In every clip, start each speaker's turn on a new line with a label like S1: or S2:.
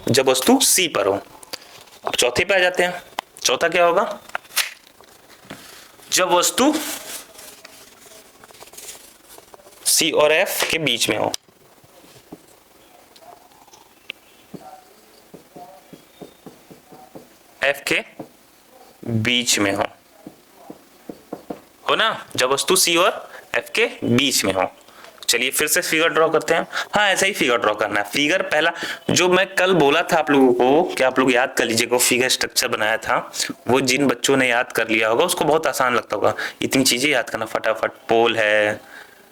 S1: जब वस्तु सी पर हो। अब चौथे पे आ जाते हैं। चौथा क्या होगा? जब वस्तु सी और एफ के बीच में हो। एफ के बीच में हो ना, जब वस्तु सी और एफ के बीच में हो। चलिए फिर से फिगर ड्रॉ करते हैं। हाँ, ऐसा ही फिगर ड्रॉ करना है। फिगर पहला जो मैं कल बोला था आप लोगों को, क्या आप लोग याद कर लीजिएगा, फिगर स्ट्रक्चर बनाया था, वो जिन बच्चों ने याद कर लिया होगा उसको बहुत आसान लगता होगा इतनी चीजें याद करना फटाफट। पोल है,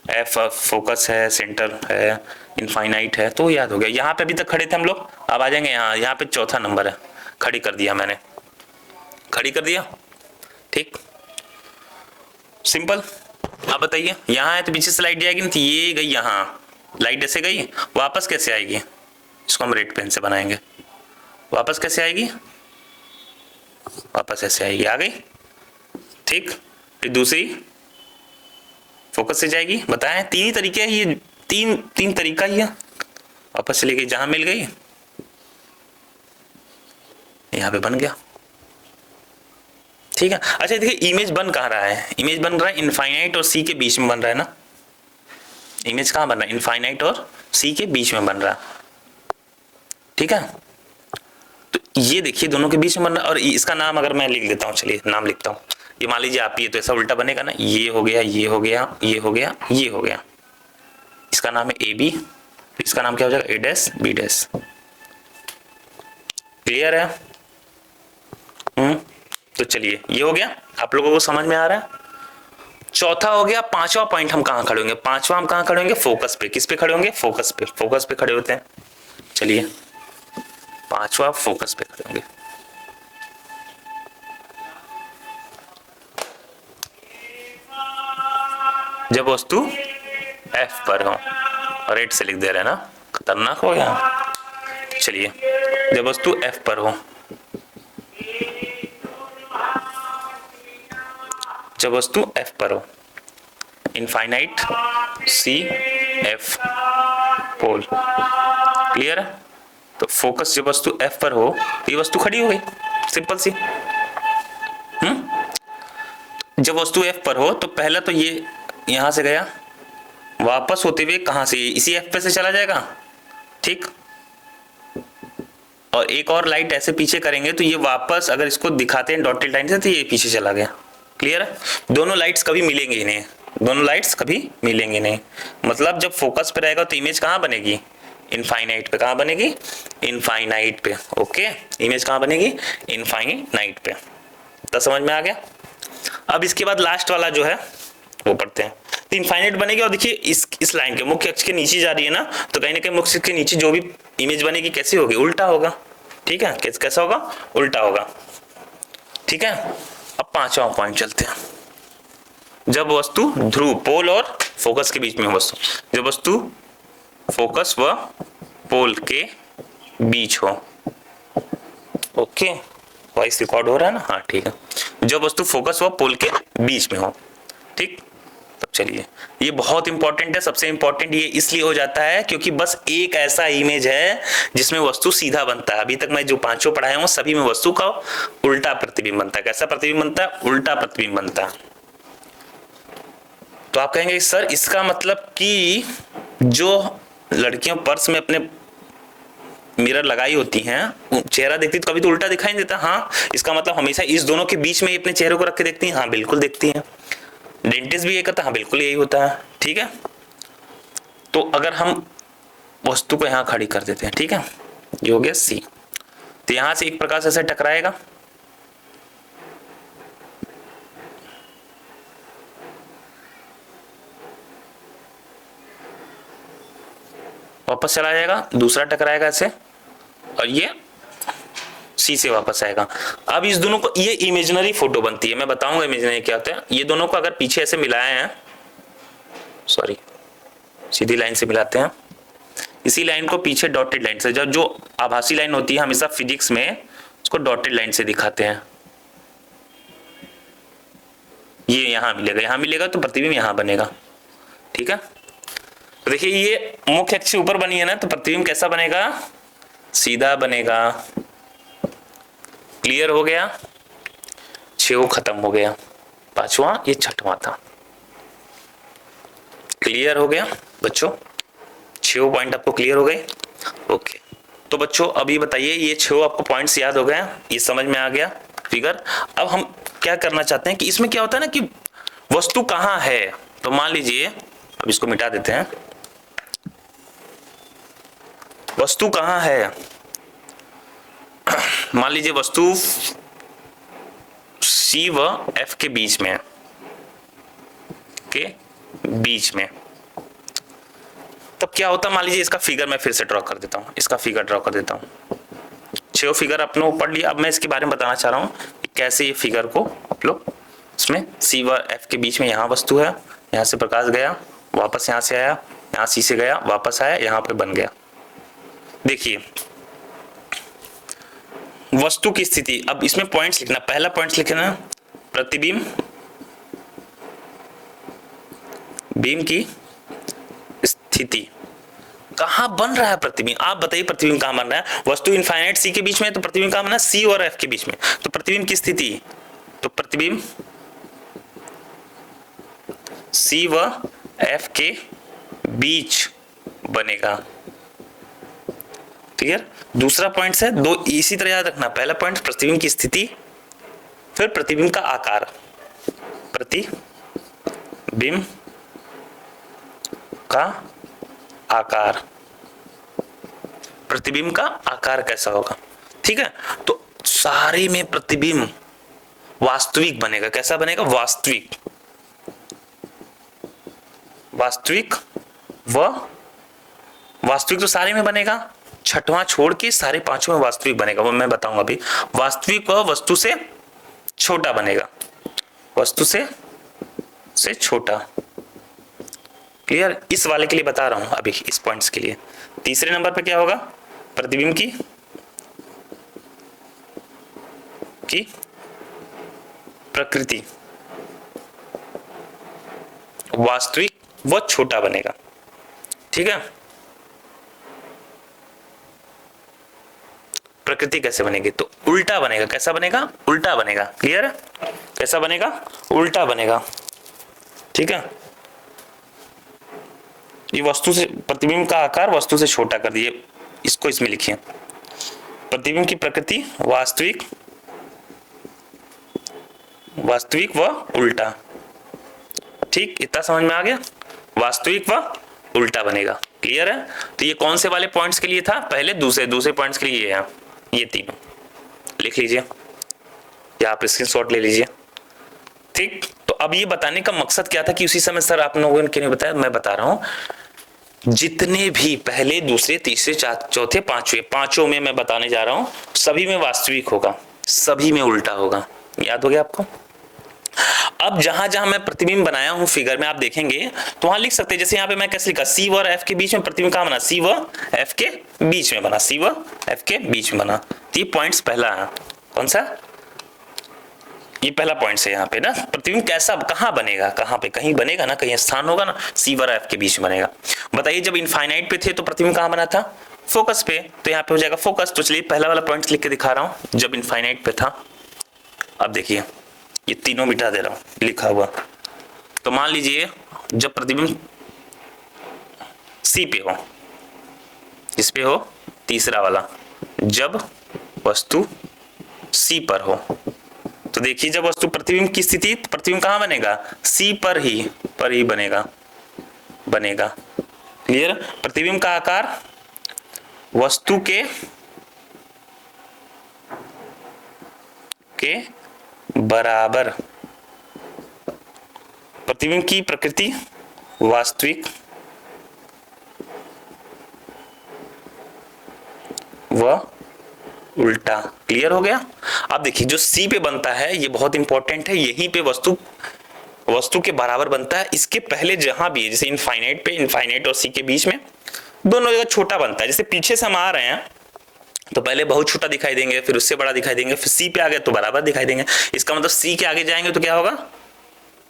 S1: एफ फोकस है, सेंटर है, इनफाइनाइट है, तो याद हो गया। यहाँ पे अभी तक खड़े थे हम लोग, अब आ जाएंगे यहाँ पे चौथा नंबर है। खड़ी कर दिया मैंने, खड़ी कर दिया, ठीक, सिंपल। आप बताइए, यहाँ है तो पीछे से लाइट जाएगी, नहीं ये गई यहाँ, लाइट ऐसे गई, वापस कैसे आएगी? इसको हम रेड पेन से बनाएंगे। वापस कैसे आएगी? वापस ऐसे आएगी, आ गई, ठीक। फिर दूसरी फोकस से जाएगी। बताएं, तीन ही तरीके हैं ये, तीन तरीका ही है। वापस चली गई, जहां मिल गई यहाँ पे बन गया, ठीक है। अच्छा देखिए, इमेज बन कहाँ रहा है? इमेज बन रहा है इनफाइनाइट और सी के बीच में बन रहा है ना। इमेज कहाँ बन रहा है? इनफाइनाइट और सी के बीच में बन रहा है, ठीक है। तो ये देखिए दोनों के बीच में बन रहा है। और इसका नाम अगर मैं लिख देता हूँ, चलिए नाम लिखता हूँ। ये मान लीजिए आप, ये तो ऐसा उल्टा बनेगा ना, ये हो गया, ये हो गया, ये हो गया, ये हो गया। इसका नाम है ए बी, इसका नाम क्या हो जाएगा? ए डैश बी डैश। क्लियर है? तो चलिए ये हो गया, आप लोगों को समझ में आ रहा है। चौथा हो गया। पांचवा पॉइंट हम कहां खड़े होंगे? पांचवा हम कहां खड़े होंगे? फोकस पे। किस पे खड़े होंगे? फोकस पे। फोकस पे खड़े होते हैं। चलिए पांचवा फोकस पे खड़े होंगे। जब वस्तु एफ पर हो, रेड से लिख दे रहे हैं ना, खतरनाक हो गया। चलिए जब वस्तु एफ पर हो, जब वस्तु एफ पर हो, इनफाइनाइट सी एफ पोल। क्लियर है? तो फोकस जब वस्तु एफ पर हो, ये वस्तु खड़ी हो गई, सिंपल सी। जब वस्तु एफ पर हो तो पहला तो ये यहां से गया, वापस होते हुए कहां से? इसी एफ पे से चला जाएगा, ठीक। और एक और लाइट ऐसे पीछे करेंगे तो ये वापस, अगर इसको दिखाते हैं डॉटेड लाइन से, तो ये पीछे चला गया। क्लियर है? दोनों लाइट्स कभी मिलेंगे ही नहीं, दोनों लाइट्स कभी मिलेंगे नहीं। मतलब जब फोकस पे रहेगा तो इमेज कहां बनेगी? इनफाइनाइट पे। कहां बनेगी? इनफाइनाइट पे। ओके, इमेज कहां बनेगी? इनफाइनाइट पे। तो समझ में आ गया। अब इसके बाद लास्ट वाला जो है वो पढ़ते हैं। तो इनफाइनाइट बनेगी, और देखिए इस लाइन के मुख्य अक्ष के नीचे जा रही है ना, तो कहीं ना कहीं मुख्य अक्ष के नीचे जो भी इमेज बनेगी कैसी होगी? उल्टा होगा, ठीक है। कैसा होगा? उल्टा होगा, ठीक है। अब पांचवा पॉइंट चलते हैं। जब वस्तु ध्रुव, पोल और फोकस के बीच में वस्तु, जब वस्तु फोकस व पोल के बीच हो। ओके, वॉइस रिकॉर्ड हो रहा है ना? हाँ ठीक है। जब वस्तु फोकस व पोल के बीच में हो, ठीक। तब चलिए, ये बहुत इंपॉर्टेंट है। सबसे इंपॉर्टेंट ये इसलिए हो जाता है क्योंकि बस एक ऐसा इमेज है जिसमें वस्तु सीधा बनता है। अभी तक मैं जो पांचों पढ़ाए हूं सभी में वस्तु का उल्टा प्रतिबिंब बनता है। कैसा प्रतिबिंब बनता है? उल्टा प्रतिबिंब बनता है। तो आप कहेंगे सर इसका मतलब कि जो लड़कियां पर्स में अपने मिरर लगाई होती हैं, चेहरा देखती तो कभी तो उल्टा दिखाई देता। हाँ, इसका मतलब हमेशा इस दोनों के बीच में ही अपने चेहरे को रख के देखती हैं। हाँ बिल्कुल देखती हैं। डेंटिस्ट भी ये करता है। हाँ बिल्कुल यही होता है, ठीक है। तो अगर हम वस्तु को यहां खड़ी कर देते हैं, ठीक है, ये हो गया सी, तो यहां से एक प्रकाश ऐसे टकराएगा, वापस चला जाएगा, दूसरा टकराएगा ऐसे, और ये सी से वापस आएगा। अब इस दोनों को, ये इमेजिनरी फोटो बनती है। मैं बताऊंगा इमेजिनरी क्या होता है। ये दोनों को अगर पीछे ऐसे मिलाए हैं, सॉरी सीधी लाइन से मिलाते हैं, इसी लाइन को पीछे डॉटेड लाइन से, जब जो आभासी लाइन होती है हमेशा फिजिक्स में उसको डॉटेड लाइन से दिखाते हैं। ये यहां मिलेगा, यहां मिलेगा तो प्रतिबिंब यहां बनेगा, ठीक है। तो देखिए ये मुख्य अक्ष ऊपर बनी है ना, तो प्रतिबिंब कैसा बनेगा? सीधा बनेगा। क्लियर हो गया, 6 खत्म हो गया, 5वां ये 6वां था। क्लियर हो गया बच्चों, 6 पॉइंट आपको क्लियर हो गए। ओके, तो बच्चों अब ये बताइए, ये 6 आपको पॉइंट्स याद हो गया, ये समझ में आ गया फिगर। अब हम क्या करना चाहते हैं कि इसमें क्या होता है ना कि वस्तु कहां है। तो मान लीजिए, अब इसको मिटा देते हैं, वस्तु कहां है। मान लीजिए वस्तु C व F के बीच में, तब क्या होता है, मान लीजिए इसका फिगर मैं फिर से ड्रॉ कर देता हूं, इसका फिगर ड्रॉ कर देता हूं। 6 फिगर आपने पढ़ लिया, अब मैं इसके बारे में बताना चाह रहा हूं कि कैसे ये फिगर को आप लोग इसमें C व F के बीच में यहां वस्तु है, यहां से प्रकाश गया, वापस यहां से आया, यहां C से गया, वापस आया, यहां पे बन गया। देखिए वस्तु की स्थिति, अब इसमें पॉइंट्स लिखना, पहला पॉइंट्स लिखना प्रतिबिंब, बीम की स्थिति, कहां बन रहा है प्रतिबिंब। आप बताइए प्रतिबिंब कहां बन रहा है। वस्तु इनफाइनाइट C के बीच में, तो प्रतिबिंब कहां बना है, C और F के बीच में। तो प्रतिबिंब की स्थिति, तो प्रतिबिंब C व F के बीच बनेगा। क्लियर। दूसरा पॉइंट है, दो इसी तरह याद रखना, पहला पॉइंट प्रतिबिंब की स्थिति, फिर प्रतिबिंब का आकार, प्रतिबिंब का आकार, प्रतिबिंब का आकार कैसा होगा। ठीक है, तो सारे में प्रतिबिंब वास्तविक बनेगा। कैसा बनेगा, वास्तविक, वास्तविक व वास्तविक तो सारे में बनेगा, 6वां छोड़ के सारे 5 में वास्तविक बनेगा, वो मैं बताऊंगा अभी। वास्तविक व वस्तु से छोटा बनेगा, वस्तु से छोटा। क्लियर, इस वाले के लिए बता रहा हूं अभी, इस पॉइंट्स के लिए। तीसरे नंबर पे क्या होगा, प्रतिबिंब की प्रकृति वास्तविक व छोटा बनेगा। ठीक है, प्रकृति कैसे बनेगी, तो उल्टा बनेगा। कैसा बनेगा, उल्टा बनेगा। क्लियर है, कैसा बनेगा, उल्टा बनेगा। ठीक है, ये वस्तु से, प्रतिबिंब का आकार वस्तु से छोटा कर दिए, इसको इसमें लिखिए। प्रतिबिंब की प्रकृति वास्तविक, वास्तविक व उल्टा। ठीक, इतना समझ में आ गया, वास्तविक व उल्टा बनेगा। क्लियर है, तो ये कौन से वाले पॉइंट्स के लिए था, पहले दूसरे पॉइंट्स के लिए ये है, ये तीनों लिख लीजिए या आप स्क्रीनशॉट ले लीजिए। ठीक, तो अब ये बताने का मकसद क्या था कि उसी समय सर आप लोगों ने क्यों नहीं बताया, मैं बता रहा हूं। जितने भी पहले, दूसरे, तीसरे, चौथे, पांचों में मैं बताने जा रहा हूं, सभी में वास्तविक होगा, सभी में उल्टा होगा। याद हो गया आपको। अब जहां जहां मैं प्रतिबिंब बनाया हूं फिगर में, आप देखेंगे तो वहां लिख सकते हैं, जैसे यहाँ पे मैं कैसे लिखा, C व F के बीच में प्रतिबिंब कहां बना, C व F के बीच में बना, C व F के बीच में बना। तो ये पॉइंट्स पहला है, कौन सा, ये पहला पॉइंट है यहाँ पे ना, प्रतिबिंब कैसा, कहां बनेगा, कहां पे, कहीं बनेगा ना, कहीं स्थान होगा ना, C व F के बीच में बनेगा। बताइए जब इनफाइनाइट पे थे तो प्रतिबिंब कहां बना था, फोकस पे, तो यहाँ पे हो जाएगा फोकस। तो चलिए पहला वाला पॉइंट लिख के दिखा रहा हूं, जब इनफाइनाइट पे था। अब देखिए ये तीनों मिटा दे रहा हूं लिखा हुआ। तो मान लीजिए जब प्रतिबिंब C पे हो, इस पे हो, तीसरा वाला, जब वस्तु C पर हो, तो देखिए जब वस्तु प्रतिबिंब की स्थिति, प्रतिबिंब कहां बनेगा, C पर ही बनेगा। क्लियर, प्रतिबिंब का आकार वस्तु के बराबर, प्रतिबिंब की प्रकृति वास्तविक व उल्टा। क्लियर हो गया। अब देखिए जो C पे बनता है ये बहुत इंपॉर्टेंट है, यहीं पे वस्तु के बराबर बनता है। इसके पहले जहां भी, जैसे इनफाइनाइट पे, इनफाइनाइट और C के बीच में दोनों जगह छोटा बनता है। जैसे पीछे से हम आ रहे हैं तो पहले बहुत छोटा दिखाई देंगे, फिर उससे बड़ा दिखाई देंगे, फिर C पे आ गए तो बराबर दिखाई देंगे। इसका मतलब C के आगे जाएंगे तो क्या होगा,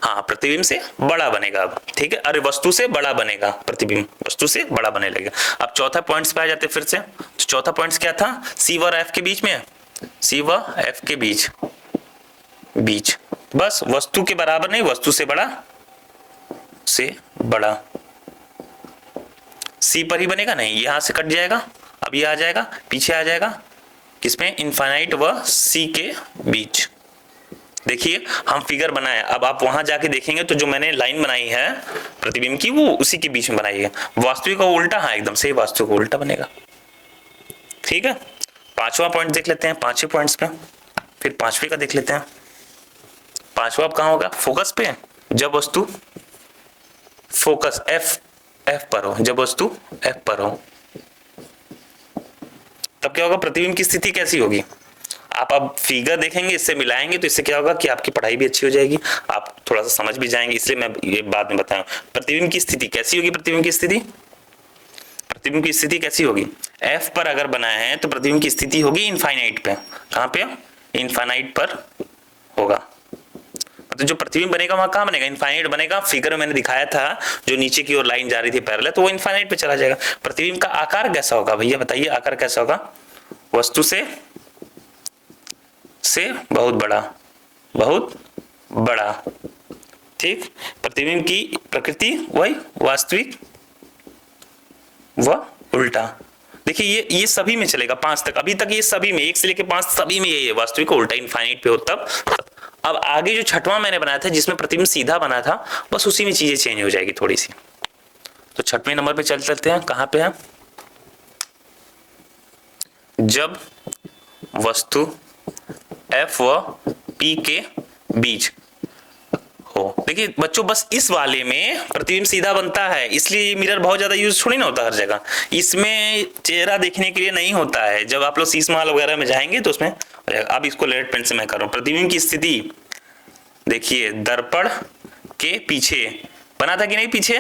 S1: हाँ, प्रतिबिंब से बड़ा बनेगा अब, ठीक है। अरे वस्तु से बड़ा बनेगा, प्रतिबिंब वस्तु से बड़ा बने लगेगा। अब चौथा पॉइंट्स पे आ जाते फिर से। तो चौथा पॉइंट्स क्या था, सी व एफ के बीच में, सी व एफ के बीच बस वस्तु के बराबर नहीं, वस्तु से बड़ा सी पर ही बनेगा, नहीं यहां से कट जाएगा, अब ये आ जाएगा, पीछे आ जाएगा किसमें, इनफाइनाइट व सी के बीच। देखिए हम फिगर बनाए, अब आप वहां जाके देखेंगे तो जो मैंने लाइन बनाई है प्रतिबिंब की वो उसी के बीच में बनाई है। वास्तविक का उल्टा, हाँ एकदम सही, वास्तविक का उल्टा बनेगा, ठीक है। पांचवा पॉइंट देख लेते हैं, पांचवें पॉइंट्स पे, फिर पांचवे का देख लेते हैं। पांचवा अब कहां होगा, फोकस पे, जब वस्तु फोकस एफ पर हो, जब वस्तु एफ पर हो तब क्या होगा, प्रतिबिंब की स्थिति कैसी होगी। आप अब फिगर देखेंगे, इससे मिलाएंगे तो इससे क्या होगा कि आपकी पढ़ाई भी अच्छी हो जाएगी, आप थोड़ा सा समझ भी जाएंगे, इसलिए मैं ये बाद में बताऊं। प्रतिबिंब की स्थिति कैसी होगी, प्रतिबिंब की स्थिति कैसी होगी, एफ पर अगर बनाए हैं तो प्रतिबिंब की स्थिति होगी इनफाइनाइट पे, कहां पे, इनफाइनाइट पर होगा। तो जो प्रतिबिंब बनेगा वहां कहां बनेगा, इनफाइनाइट बनेगा। फिगर में मैंने दिखाया था जो नीचे की ओर लाइन जा रही थी पैरेलल, तो वो इनफाइनाइट पे चला जाएगा। प्रतिबिंब का आकार कैसा होगा भैया बताइए, आकार कैसा होगा, वस्तु से बहुत बड़ा, ठीक। प्रतिबिंब की प्रकृति वही वास्तविक व उल्टा। देखिए ये सभी में चलेगा, 5 तक, अभी तक ये सभी में, 1 से लेके 5 सभी में ये है, वास्तविक उल्टा इनफाइनाइट पे हो तब। अब आगे जो छठवां मैंने बनाया था जिसमें प्रतिबिंब सीधा बना था, बस उसी में चीजें चेंज हो जाएगी थोड़ी सी। तो छठवें नंबर पे चलते हैं, कहां पे है, जब वस्तु एफ व पी के बीच हो। देखिए बच्चों बस इस वाले में प्रतिबिंब सीधा बनता है, इसलिए मिरर बहुत ज्यादा यूज थोड़ी ना होता हर जगह, इसमें चेहरा देखने के लिए नहीं होता है। जब आप लोग शीश महल वगैरह में जाएंगे तो उसमें, अब इसको लेड पेन से मैं कर रहा हूं। प्रतिबिंब की स्थिति देखिए दर्पण के पीछे बना था कि नहीं, पीछे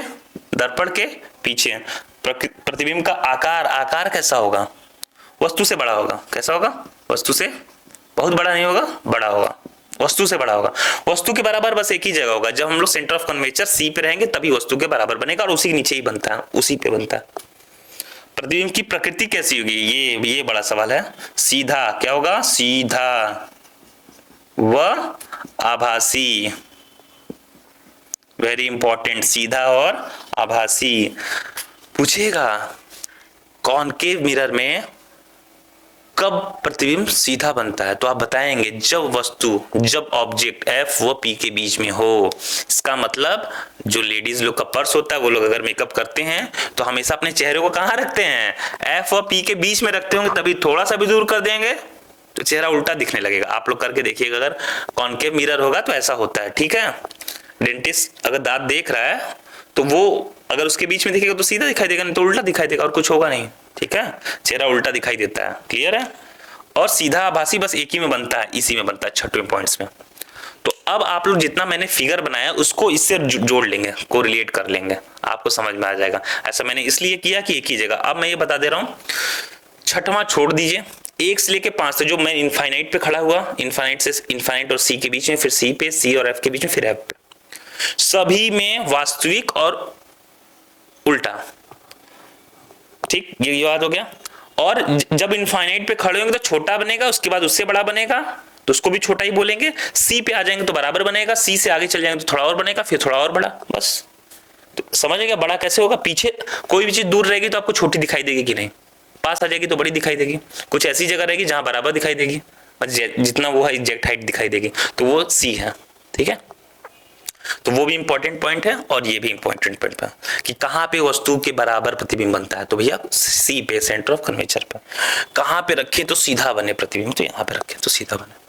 S1: दर्पण के पीछे। प्रतिबिंब का आकार कैसा होगा, वस्तु से बड़ा होगा, कैसा होगा, वस्तु से बहुत बड़ा नहीं होगा, बड़ा होगा, वस्तु से बड़ा होगा। वस्तु के बराबर बस एक ही जगह होगा, जब हम लोग सेंटर ऑफ कर्वेचर सी पे रहेंगे तभी वस्तु के बराबर बनेगा, और उसी के नीचे ही बनता है, उसी पे बनता है। प्रतिबिंब की प्रकृति कैसी होगी, ये बड़ा सवाल है। सीधा क्या होगा, सीधा व आभासी, वेरी इंपॉर्टेंट, सीधा और आभासी। पूछेगा कॉनकेव मिरर में कब प्रतिबिंब सीधा बनता है, तो आप बताएंगे जब ऑब्जेक्ट एफ व पी के बीच में हो। इसका मतलब जो लेडीज लोग का पर्स होता है, वो लोग अगर मेकअप करते हैं तो हमेशा अपने चेहरे को कहां रखते हैं, एफ व पी के बीच में रखते होंगे, तभी थोड़ा सा भी दूर कर देंगे तो चेहरा उल्टा दिखने लगेगा। आप लोग करके देखिएगा, अगर कॉनकेव मिरर होगा तो ऐसा होता है, ठीक है। डेंटिस्ट अगर दांत देख रहा है तो वो अगर उसके बीच में दिखेगा तो सीधा दिखाई देगा, नहीं तो उल्टा दिखाई देगा, और कुछ होगा नहीं, ठीक है। चेहरा उल्टा दिखाई देता है, क्लियर है। और सीधा आभासी बस एक ही में बनता है, इसी में बनता है, छठवें पॉइंट्स में। तो अब आप लोग जितना मैंने फिगर बनाया उसको इससे जोड़ लेंगे, कोरिलेट कर लेंगे, आपको समझ में आ जाएगा। ऐसा मैंने इसलिए किया कि एक ही जगह। अब मैं ये बता दे रहा हूं, छठवां छोड़ दीजिए, 1 से लेके 5 तक जो मैं इनफाइनाइट पे खड़ा हुआ, इनफाइनाइट और सी के बीच में, फिर सी पे, सी और एफ के बीच में, फिर एफ पे, सभी में वास्तविक और उल्टा, ठीक, ये बात हो गया। और जब इनफाइनाइट पे खड़े होंगे तो छोटा बनेगा, उसके बाद उससे बड़ा बनेगा तो उसको भी छोटा ही बोलेंगे। सी पे आ जाएंगे तो बराबर बनेगा, सी से आगे चल जाएंगे तो थोड़ा और बनेगा, फिर थोड़ा और बड़ा, बस। तो समझ गया बड़ा कैसे होगा। पीछे कोई भी चीज दूर रहेगी तो आपको छोटी दिखाई देगी कि नहीं, पास आ जाएगी तो बड़ी दिखाई देगी। कुछ ऐसी जगह रहेगी जहां बराबर दिखाई देगी, जितना वो है एग्जैक्ट हाइट दिखाई देगी, तो वो सी है, ठीक है। तो वो भी इंपॉर्टेंट पॉइंट है और ये भी इंपॉर्टेंट पॉइंट है कि कहां पे वस्तु के बराबर प्रतिबिंब बनता है, तो भैया सी पे, सेंटर ऑफ कर्वेचर पे। कहां पे रखे तो सीधा बने प्रतिबिंब, तो यहां पे रखे तो सीधा बने।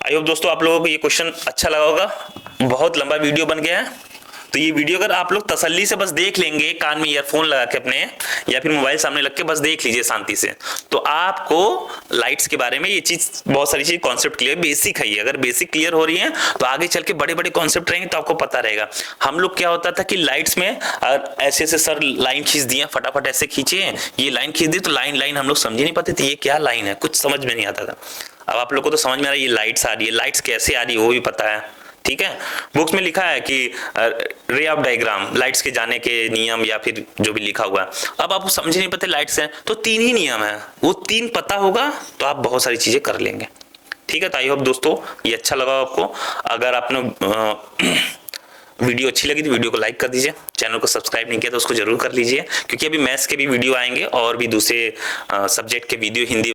S1: आई होप दोस्तों आप लोगों को ये क्वेश्चन अच्छा लगा होगा। बहुत लंबा वीडियो बन गया है, तो ये वीडियो अगर आप लोग तसल्ली से बस देख लेंगे, कान में ईयरफोन लगा के अपने, या फिर मोबाइल सामने लग के बस देख लीजिए शांति से, तो आपको लाइट्स के बारे में ये चीज, बहुत सारी चीज, कॉन्सेप्ट क्लियर, बेसिक है ये। अगर बेसिक क्लियर हो रही है तो आगे चल के बड़े बड़े कॉन्सेप्ट रहेंगे तो आपको पता रहेगा। हम लोग क्या होता था कि लाइट्स में ऐसे ऐसे सर लाइन खींच दिया, फटाफट ऐसे खींचे, ये लाइन खींच दी, तो लाइन हम लोग समझ नहीं पाते थे ये क्या लाइन है, कुछ समझ में नहीं आता था। अब आप लोग को तो समझ में आ रहा है, ये लाइट्स आ रही है, लाइट्स कैसे आ रही है वो भी पता है, ठीक है, बुक्स में लिखा है कि रे ऑफ डायग्राम, लाइट्स के जाने के नियम या फिर जो भी लिखा हुआ है। अब आपको समझ नहीं पते लाइट्स हैं तो 3 ही नियम है, वो 3 पता होगा तो आप बहुत सारी चीजें कर लेंगे। ठीक है, तो आई होप दोस्तों ये अच्छा लगा आपको। अगर आपने वीडियो अच्छी लगी तो वीडियो को लाइक कर दीजिए, चैनल को सब्सक्राइब नहीं किया तो उसको जरूर कर लीजिए, क्योंकि अभी मैथ्स के भी वीडियो आएंगे और भी दूसरे सब्जेक्ट के वीडियो हिंदी